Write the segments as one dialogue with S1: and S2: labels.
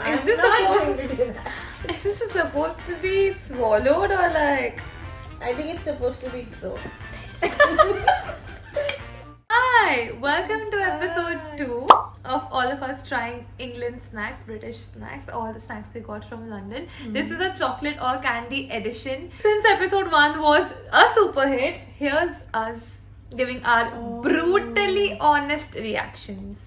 S1: Is this supposed to be swallowed or like?
S2: I think it's supposed to be thrown.
S1: Hi, welcome to episode 2 of all of us trying England snacks, British snacks, all the snacks we got from London. This is a chocolate or candy edition. Since episode 1 was a super hit, here's us giving our brutally honest reactions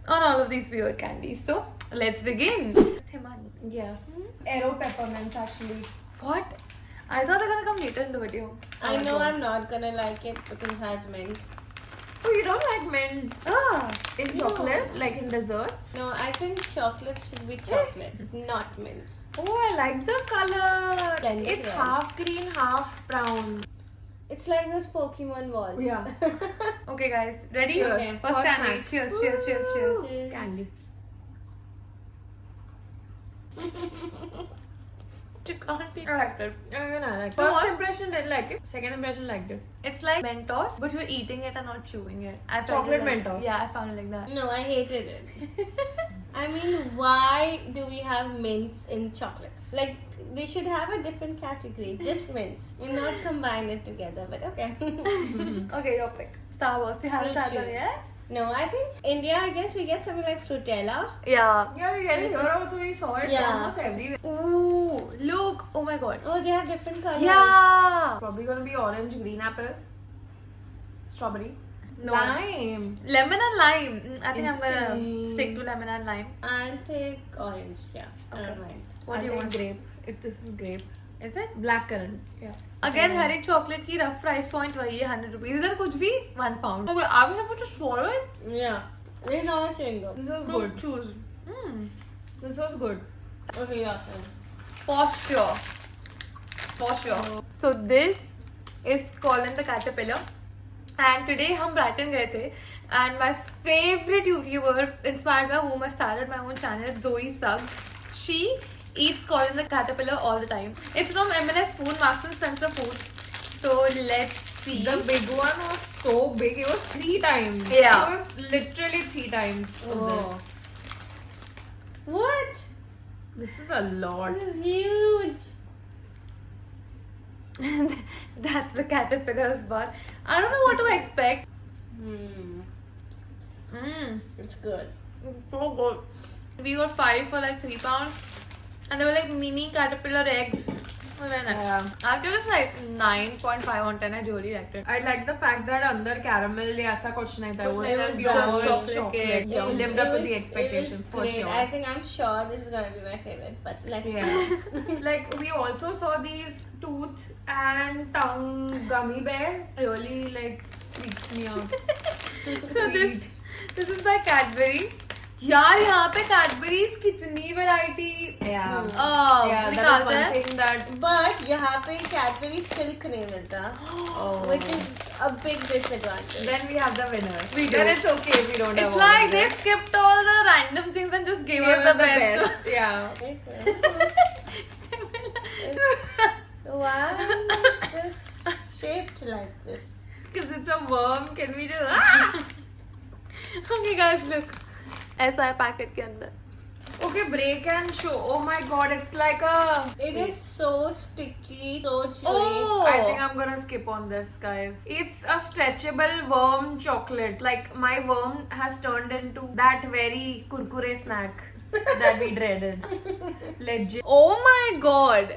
S1: on all of these weird candies. So let's begin. Himani.
S2: Yes.
S3: Aero peppermints actually.
S1: What? I thought they're gonna come later in the video.
S2: I know I'm not gonna like it because it has mint.
S3: Oh, you don't like mint in chocolate, like in desserts?
S2: No, I think chocolate should be chocolate, not mint.
S3: Oh, I like the color.
S2: Candy
S3: It's
S2: brown.
S3: half green, half brown.
S2: It's like those Pokemon balls.
S3: Yeah.
S1: Okay, guys, ready?
S3: Cheers.
S1: First
S3: First
S1: candy.
S3: snack.
S1: Cheers, cheers, cheers, cheers.
S2: Cheers.
S3: Candy.
S1: I liked it.
S3: I like
S1: No,
S3: First
S1: what?
S3: impression didn't like it. Second impression liked it.
S1: It's like Mentos, but you're eating it and not chewing it. I felt
S3: Chocolate
S1: it like,
S3: Mentos.
S1: Yeah, I found it like that.
S2: No, I hated it. I mean, why do we have mints in chocolates? Like, they should have a different category, just mints. And not combine it together, but okay.
S1: Okay, your pick. Star Wars. You haven't tried them
S2: Cheers.
S1: yet?
S2: No, I think India, I guess we get something like Frutella.
S1: Yeah.
S3: Yeah, we get it here also. We saw it
S2: Yeah.
S3: almost everywhere.
S1: Ooh, look. Oh my god.
S2: Oh, they have different colors.
S1: Yeah.
S3: Probably gonna be orange, green apple, strawberry,
S1: No.
S3: lime.
S1: Lemon and lime. I think I'm gonna
S3: Instant.
S1: stick to lemon and lime.
S2: I'll take orange, yeah. I
S1: Okay.
S2: don't mind.
S1: What do you
S3: I
S1: want?
S3: think grape. If this is grape,
S1: Is it?
S3: blackcurrant. Yeah.
S1: Again, हर एक chocolate की rough price point वही है 100 rupees. इधर कुछ भी 1 pound. Oh wait, are we supposed to swallow it?
S2: Yeah. It's not a chewing gum.
S3: This was
S1: No,
S3: good.
S1: choose.
S3: This was good.
S2: Okay, yeah, sir.
S1: For sure. For sure. So this is Colin the Caterpillar. And today हम Brighton गए थे. And my favorite YouTuber, inspired by whom I started my own channel, Zoe Sugg. She eats Colin the Caterpillar all the time. It's from M&S Food, Marks and Spencer Food. So let's see.
S3: The big one was so big. It was 3 times.
S1: Yeah.
S3: It was literally 3 times. of
S2: Oh. What?
S3: This is a lot.
S2: This is huge.
S1: That's the caterpillar's butt. I don't know what to expect.
S2: It's good.
S1: So good. We got 5 for like £3, and they were like mini caterpillar eggs. Oh, very nice.
S3: Yeah.
S1: I'll give this like 9.5 on 10. I really liked it.
S3: I like the fact that under caramel या ऐसा कुछ नहीं था. It was
S2: It was
S3: pure
S1: just chocolate
S3: chocolate.
S1: cake.
S3: Yeah,
S1: It
S3: lived up to the
S2: It
S3: expectations
S2: was
S3: for
S2: great.
S3: sure.
S2: I think I'm sure this is gonna be my favorite, but let's see.
S3: Yeah. Like we also saw these tooth and tongue gummy bears. Really like freaks me out.
S1: So this is by Cadbury. यार यहाँ पे Cadbury's कितनी variety
S3: Yeah.
S1: निकालते
S3: Yeah, that is one
S1: हैं.
S3: thing that.
S2: But यहाँ पे Cadbury silk नहीं मिलता,
S3: Oh.
S2: which is a big disadvantage.
S3: Then we have the winner.
S1: We do.
S3: Then it's okay if we don't have
S1: It's
S3: all
S1: like
S3: of
S1: they
S3: them.
S1: skipped all the random things and just gave us the best.
S3: Yeah.
S2: Why is this shaped like this?
S3: Because it's a worm. Can we just?
S1: Okay guys, look. ऐसा है packet के अंदर.
S3: Okay, break and show. Oh my god, it's like a.
S2: It is so sticky, so chewy.
S1: Oh.
S3: I think I'm gonna skip on this, guys. It's a stretchable worm chocolate. Like my worm has turned into that very kurkure snack that we dreaded. Legit.
S1: Oh my god.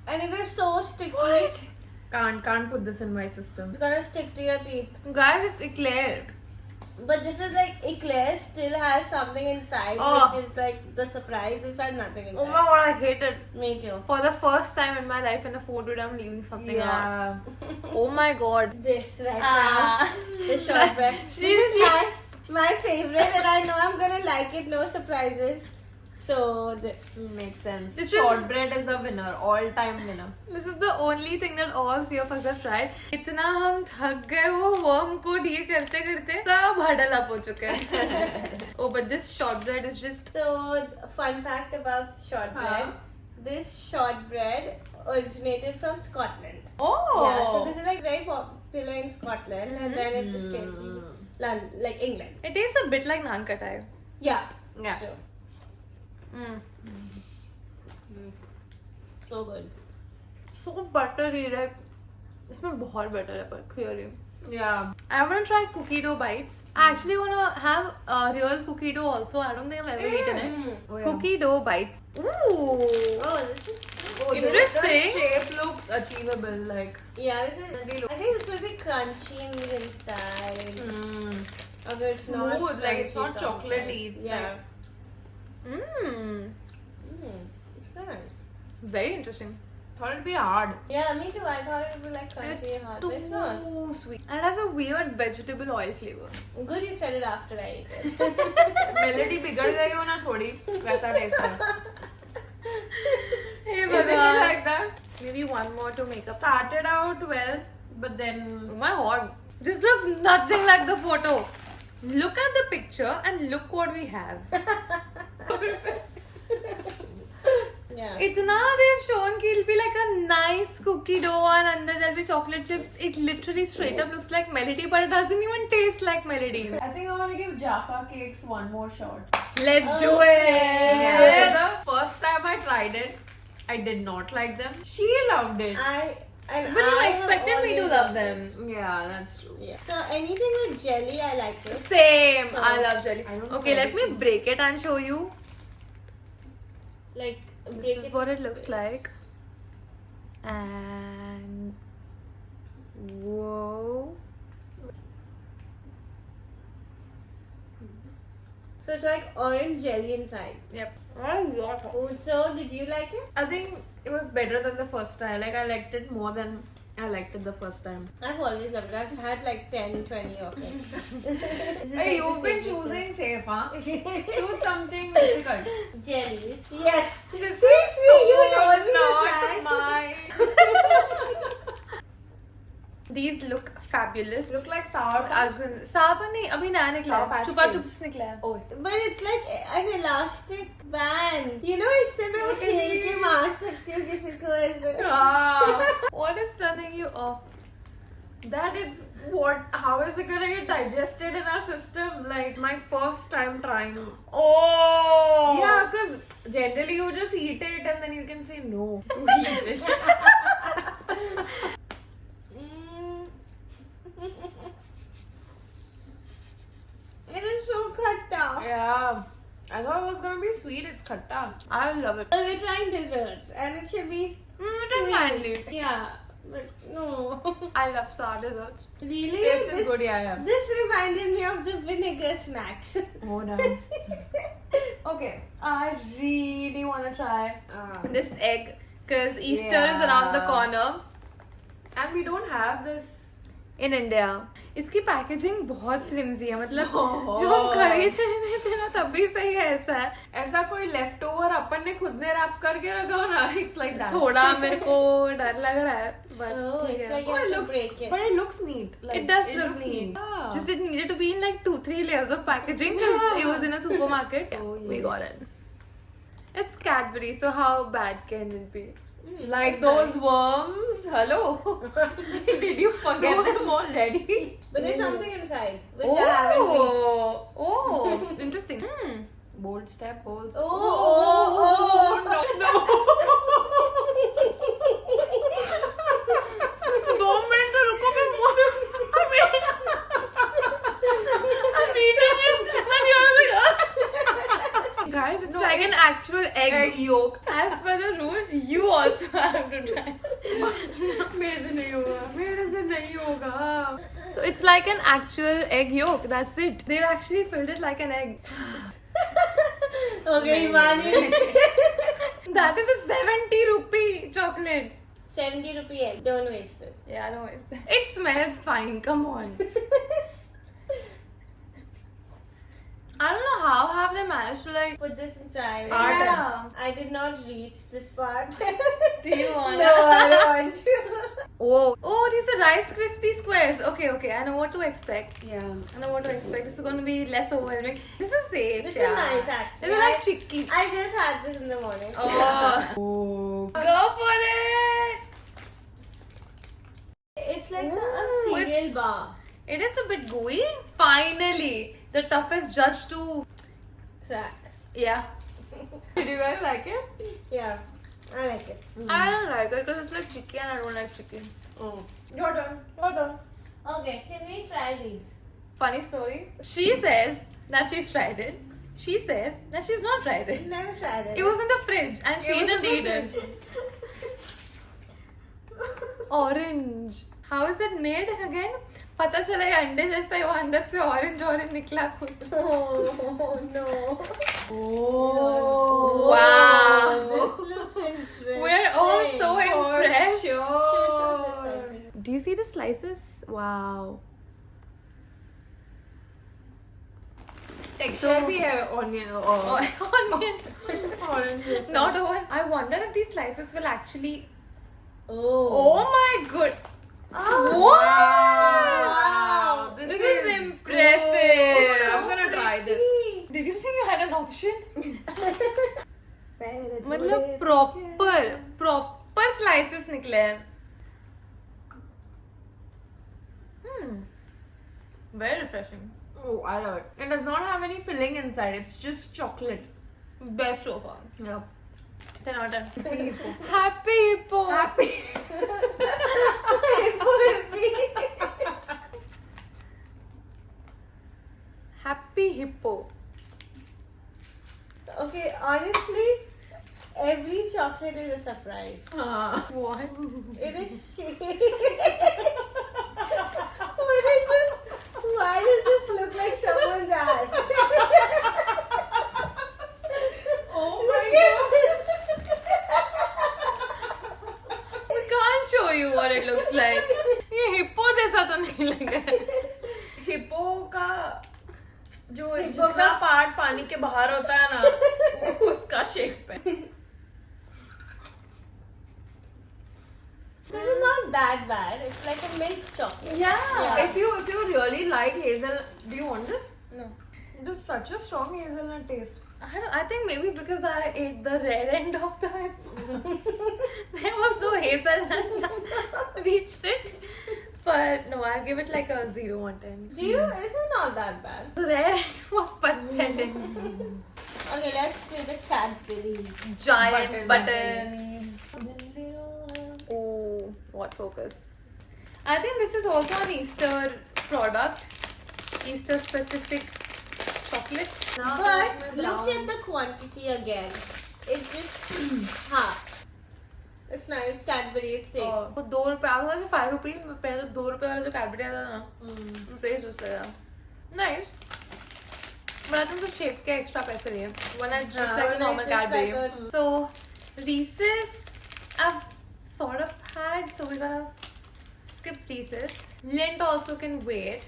S2: And it is so sticky.
S3: Can't put this in my system.
S2: It's gonna stick to your teeth.
S1: Guys, it's eclair.
S2: But this is like eclair still has something inside,
S1: Oh.
S2: which is like the surprise. This has nothing inside.
S1: Oh my god, I hate it.
S2: Me too.
S1: For the first time in my life in a food video, I'm leaving something out.
S3: Yeah.
S1: Oh my god.
S2: This right
S1: Ah.
S2: now, the shortbread. This is my favorite, and I know I'm gonna like it. No surprises. So this
S3: Makes sense.
S1: This is-
S3: Shortbread is a winner, all-time winner.
S1: This is the only thing that all 3 of us have tried. इतना हम थक गए वो worm को deal करते करते सब huddle up हो चुके हैं. Oh, but this shortbread is just.
S2: So, fun fact about shortbread. This shortbread originated from Scotland.
S1: Oh.
S2: Yeah, so this is like very popular in Scotland, and then it just came to London, like England.
S1: It tastes a bit like naan katai.
S2: Yeah.
S3: Yeah.
S2: Sure.
S1: Mm.
S2: So good.
S1: So buttery, like इसमें बहुत better है पर clearly.
S3: Yeah.
S1: I want to try cookie dough bites. I actually want to have real cookie dough also. I don't think I've ever eaten it.
S2: Mm.
S3: Oh, yeah.
S1: Cookie dough bites. Ooh.
S2: Oh, this is.
S3: Oh,
S1: Interesting.
S3: The shape looks achievable. Like.
S2: Yeah, this is. I think this will be crunchy in the inside. Although it's not
S3: Smooth, like it's
S2: crunchy
S3: not
S2: from
S3: chocolatey.
S2: inside.
S3: It's
S2: Yeah.
S1: Mmm.
S2: It's nice.
S1: Very interesting.
S3: Thought it'd be hard.
S2: Yeah, me too. I thought it would be like crunchy
S1: It's
S2: and hard. But it's not.
S1: too sweet. And it has a weird vegetable oil flavor.
S2: Good you said it after I ate it.
S3: Melody बिगड़ गई हो ना थोड़ी वैसा taste है.
S1: Hey,
S3: Isn't it
S1: Bhagwan.
S3: like that?
S1: Maybe one more to make up.
S3: Started out well, but then
S1: Oh my god. This looks nothing like the photo. Look at the picture and look what we have.
S2: Yeah.
S1: Itna they've shown ki it'll be like a nice cookie dough and under there'll be chocolate chips. It literally straight up looks like Melody, but it doesn't even taste like Melody.
S3: I think I want to give Jaffa cakes one more shot.
S1: Let's do it.
S3: Yeah. So the first time I tried it, I did not like them. She loved it.
S1: But you expected me to love them.
S3: Yeah, that's true.
S2: Yeah. So anything with jelly, I like it.
S1: Same. I love jelly.
S3: I don't know
S1: Okay, let me
S3: anything.
S1: break it and show you.
S2: Like
S1: This
S2: break
S1: is
S2: it
S1: what it
S2: into
S1: looks
S2: bits.
S1: like. And whoa.
S2: So it's like orange jelly inside.
S1: Yep. Oh,
S2: Oh, so did you like it?
S3: I think it was better than the first time. Like I liked it more than I liked it the first time.
S2: I've always loved it. I've had like 10, 20 of it. This is
S3: Hey,
S2: like
S3: you've
S2: the
S3: been
S2: same
S3: choosing safe, huh?
S2: picture.
S3: Choose something difficult.
S2: Jellies. Yes.
S3: This
S2: See,
S3: is
S2: you
S3: so
S2: told me to
S3: not
S2: try.
S1: These look fabulous.
S3: Look like sour.
S1: साबुन नहीं अभी नया निकला
S3: Sour
S1: है
S3: Patch
S1: चुपा
S3: Kids.
S1: चुप्स निकला है
S3: Oh.
S2: But it's like an elastic band. You know, इससे मैं वो खेल के मार सकती हूँ किसी को ऐसे.
S3: Ah,
S1: What is turning you off?
S3: that is what. How is it gonna get digested in our system? Like my first time trying.
S1: Oh.
S3: Yeah, because generally you just eat it and then you can say no. You eat it.
S2: It is so khatta.
S3: Yeah. I thought it was gonna be sweet. It's khatta.
S1: I love it.
S2: So we're trying desserts and it should be
S1: don't
S2: sweet.
S1: mind it.
S2: Yeah, but no.
S1: I love sour desserts.
S2: Really?
S3: Taste is good, yeah.
S2: This reminded me of the vinegar snacks.
S3: Oh no.
S1: Okay, I really want to try
S3: Ah.
S1: this egg because Easter is around the
S3: Yeah.
S1: corner
S3: And we don't have this.
S1: in India. इसकी packaging बहुत flimsy है मतलब
S3: Oh.
S1: जो हम खरीद रहे थे ना तभी से ही ऐसा है
S3: ऐसा कोई लेफ्ट ओवर अपन ने खुद ने रैप करके रखा हो ना. It's like that.
S1: थोड़ा मेरे को डर लग रहा है but
S2: Oh,
S1: ठीक
S2: it's
S1: है.
S2: like you
S3: Oh,
S2: have
S3: it
S2: to
S3: looks,
S2: break it.
S3: but it looks neat. Like,
S1: It does look
S3: looks
S1: neat.
S3: Ah.
S1: Just it needed to be in like 2-3 layers of packaging because it was in a supermarket.
S3: Oh,
S1: We got it.
S3: yes.
S1: It's Cadbury, so how bad can it be?
S3: Like those worms. Hello. Did you forget them already?
S2: But there's something inside which I haven't reached.
S1: Oh, interesting.
S3: Bold step, bold.
S2: Oh,
S3: no.
S1: 2 minutes तो रुको मैं I'm eating it and you're like guys, it's
S3: No,
S1: like an actual egg.
S3: Egg yolk.
S1: As per the rule, you also have to try.
S3: मेरे से नहीं होगा. मेरे से नहीं होगा.
S1: So it's like an actual egg yolk. That's it. They've actually filled it like an egg.
S2: Okay, Imani.
S1: That is a 70 rupee chocolate.
S2: 70 rupee egg. Don't waste it.
S1: Yeah, no, it smells fine. Come on. I don't know how have they managed to like.
S2: Put this inside.
S1: Yeah.
S2: I did not reach this part.
S1: Do you want?
S2: No, I don't want to.
S1: Oh, these are Rice Krispie squares. Okay. I know what to expect.
S3: Yeah.
S1: I know what to expect. This is going to be less overwhelming. This is safe.
S2: This
S1: yeah.
S2: is nice actually.
S1: These are like chickies.
S2: I just had this in the morning.
S1: Oh,
S3: Oh.
S1: go for it.
S2: It's like a
S1: Ooh,
S2: cereal
S1: it's-
S2: bar.
S1: It is a bit gooey. Finally, the toughest judge to
S2: crack.
S1: Yeah.
S3: Did you guys like it?
S2: Yeah, I like it.
S1: I don't like it because it's like chicken and I don't like chicken.
S3: Oh. Your turn.
S2: Okay, can we try these?
S1: Funny story. She says that she's tried it. She says that she's not tried it.
S2: Never tried it.
S1: It was in the fridge and she
S3: It was
S1: didn't
S3: in
S1: eat
S3: the
S1: it. Orange. How is it made again? पता चला ये अंडे जैसा है वो अंदर से orange निकला कुछ.
S2: Oh no.
S3: Oh.
S1: Wow.
S2: This looks interesting.
S1: We're all so
S3: For
S1: impressed.
S2: Show this, I
S3: sure.
S2: think.
S1: Do you see the slices? Wow.
S3: Texture भी है onion और
S1: Onion.
S3: orange जैसा.
S1: Not over. I wonder if these slices will actually.
S2: Oh.
S1: Oh my god.
S2: Oh.
S1: Wow.
S3: This
S1: This is
S3: is
S1: impressive.
S3: I'm gonna try this.
S1: Did you think you had an option?
S2: Very
S1: मतलब proper slices निकले हैं. Very refreshing.
S3: Oh, I love it. It does not have any filling inside. It's just chocolate.
S1: Best so far.
S3: Yeah.
S1: 10 out of 10. Happy hippo.
S3: Happy.
S1: Happy hippo.
S2: Okay, honestly, every chocolate is a surprise.
S1: What?
S2: It is shaped. What is this? Why does this look like someone's ass?
S3: Oh
S2: Look at this.
S1: We can't show you what it looks like. ये hippo जैसा तो नहीं लग रहा है.
S3: Hippo का जो
S2: Hippo
S3: जितना
S2: का-
S3: पार्ट पानी के बाहर होता है ना उसका शेप है.
S2: This is not that bad. It's like a milk chocolate.
S3: Yeah. If you really like hazel, do you want this?
S1: No.
S3: It is such a strong hazelnut taste.
S1: I think maybe because I ate the red end of the there was no hazelnut reached it. But no, I'll give it like a 0 on 10.
S2: Zero is not that bad.
S1: The red end was pathetic.
S2: Okay, let's do the Cadbury.
S1: Giant
S3: Buttons.
S1: buttons. Oh, what focus. I think this is also an Easter product. Easter specific chocolate.
S2: But look at the quantity again. It's just half. It's nice. Cadbury, it's safe.
S1: वो 2 रुपए I was 5 rupees पहले तो 2 रुपए वाला जो Cadbury आता था ना प्राइस उसका था nice but I think the shape के extra पैसे लिए one is just like a
S2: one
S1: normal
S2: is just
S1: Cadbury
S2: like a-
S1: so Reese's I've sort of had so we're gonna skip Reese's. Lindt also can wait.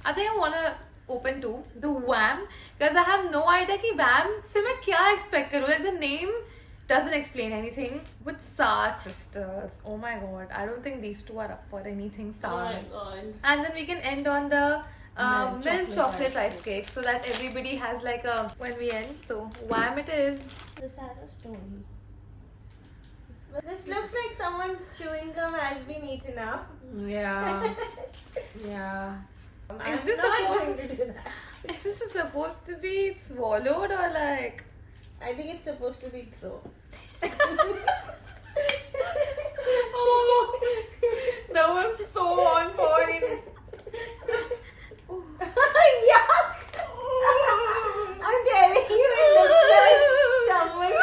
S1: I think I wanna open two the Wham because I have no idea कि Wham से मैं क्या expect करूँ like the name doesn't explain anything with sour crystals. Oh my god, I don't think these two are up for anything
S2: Oh
S1: sour.
S2: my god.
S1: And then we can end on the milk chocolate rice
S3: rice
S1: cake so that everybody has like a when we end. So Wham it is.
S2: This has a story. This looks like someone's chewing gum has been eaten up.
S3: Yeah. Yeah.
S2: I'm
S1: Is this
S2: not
S1: supposed-
S2: going to do that.
S1: Is this supposed to be swallowed or like?
S2: I think it's supposed to be thrown.
S3: Oh, that was so on point.
S2: Yuck! I'm telling you, it looks like someone.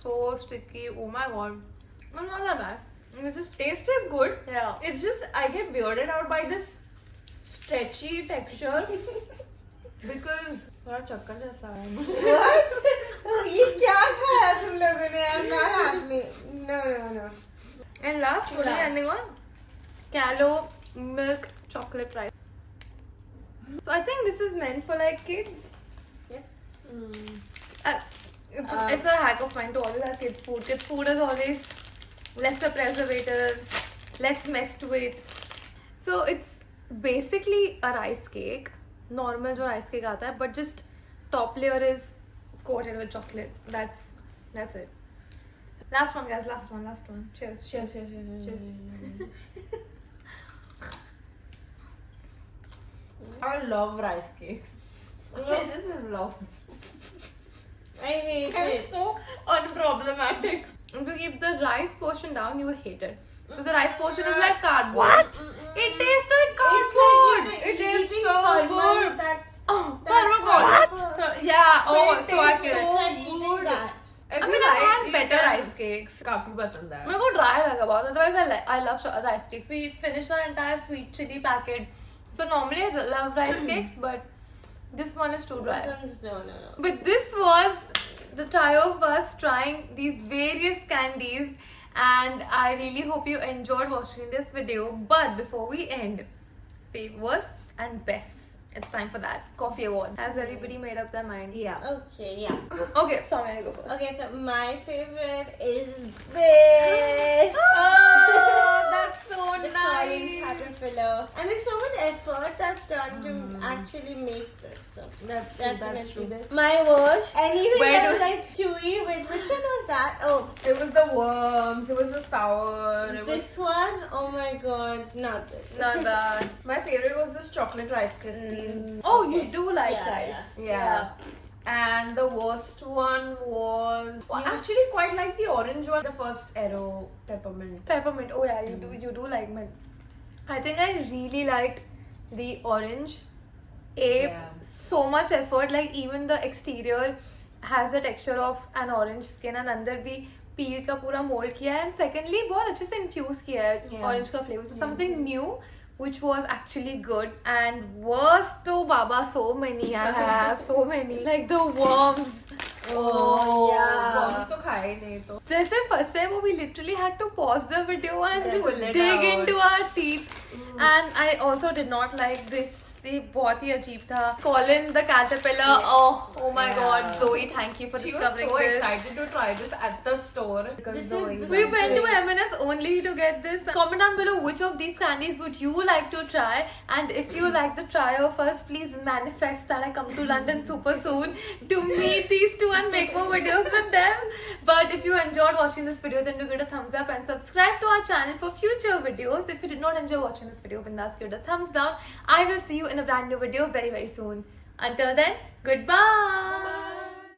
S1: So sticky. Oh my god. No, not that bad. It's just
S3: Taste is good.
S1: yeah.
S3: It's just I get weirded out by this stretchy texture because थोड़ा चक्कर जैसा है.
S2: What? ये क्या खाया तुम लोगों ने? I'm not happy. No.
S1: And last, what are we
S2: Last.
S1: ending on? Calo milk chocolate rice. So I think this is meant for like kids. It's a hack of mine to always have kids food. Kids food is always lesser preservatives, less messed with. So it's basically a rice cake, normal जो rice cake आता है, but just top layer is coated with chocolate. That's it. Last one, guys. Last one. Cheers. Cheers.
S3: I love rice cakes. love.
S2: I hate
S3: It's
S2: it.
S3: so unproblematic.
S1: If you keep the rice portion down, you will hate it. Because the rice portion is like cardboard. It tastes like
S2: It's
S1: cardboard.
S2: like
S3: It
S2: you're
S3: is
S2: eating
S3: so
S2: normal,
S3: good.
S2: That,
S1: Oh,
S2: that
S1: cardboard. So, yeah, oh,
S3: But it
S1: so
S3: tastes
S1: accurate.
S2: It's
S3: so
S2: like eating
S3: good.
S2: that.
S3: If
S1: I
S3: you
S1: mean, I've
S3: like,
S1: had
S3: you
S1: better
S3: can-
S1: rice cakes.
S3: काफी पसंद है.
S1: मेरे को dry लगा बहुत. Otherwise, I love rice cakes. We finished the entire sweet chili packet. So normally I love rice cakes, but this one is too dry.
S2: This one's no.
S1: But this was the trio of us trying these various candies, and I really hope you enjoyed watching this video. But before we end, worsts and bests. It's time for that coffee award. Has everybody made up their mind?
S3: Yeah.
S2: Okay, yeah.
S1: Okay, Soumya, you go first.
S2: Okay, so my favorite is this.
S3: Oh, that's so
S2: The Colin
S3: nice.
S2: caterpillar. And there's so much effort that's done to actually make this. So
S3: That's true.
S2: definitely
S3: That's true.
S2: this. My worst. Anything
S1: Where
S2: that
S1: do-
S2: was like chewy. Wait, which one was that? Oh,
S3: It was the worms. It was the sour. It was
S2: this one. Oh my god, not this.
S1: Not that.
S3: my favorite was this chocolate rice krispies.
S1: Oh, you do like
S2: Yeah,
S1: rice.
S3: Yeah. And the worst one was I actually quite like the orange one, the first arrow peppermint.
S1: Peppermint. Oh yeah, you do like mint. I think I really liked the orange.
S3: Yeah.
S1: So much effort. Like even the exterior has the texture of an orange skin, and अंदर भी peel का पूरा mold किया है. And secondly, बहुत अच्छे से infuse किया है
S3: Yeah.
S1: orange का flavor. So something new, which was actually good. And worst though, Baba, so many I have, so many. Like the worms.
S2: Oh, yeah.
S3: Worms तो खाए नहीं तो.
S1: जैसे first time we literally had to pause the video and
S3: Yes.
S1: just
S3: Pull it
S1: dig
S3: out.
S1: into our teeth. And I also did not like this. ये बहुत ही अजीब था. Colin the caterpillar. Oh my
S3: Yeah.
S1: god, Zoe, thank you for
S3: She was
S1: discovering
S3: so
S1: this.
S3: excited to try this at the store because
S2: This is-
S3: Zoe
S2: this
S1: We
S2: is
S1: went to
S2: great.
S1: M&S only to get this. Comment down below which of these candies would you like to try, and if you like the trio of us, please manifest that I come to London super soon to meet these two and make more videos with them. But if you enjoyed watching this video, then do give it a thumbs up and subscribe to our channel for future videos. If you did not enjoy watching this video, bindas give it a thumbs down. I will see you in a brand new video very soon. Until then, goodbye.
S3: Bye.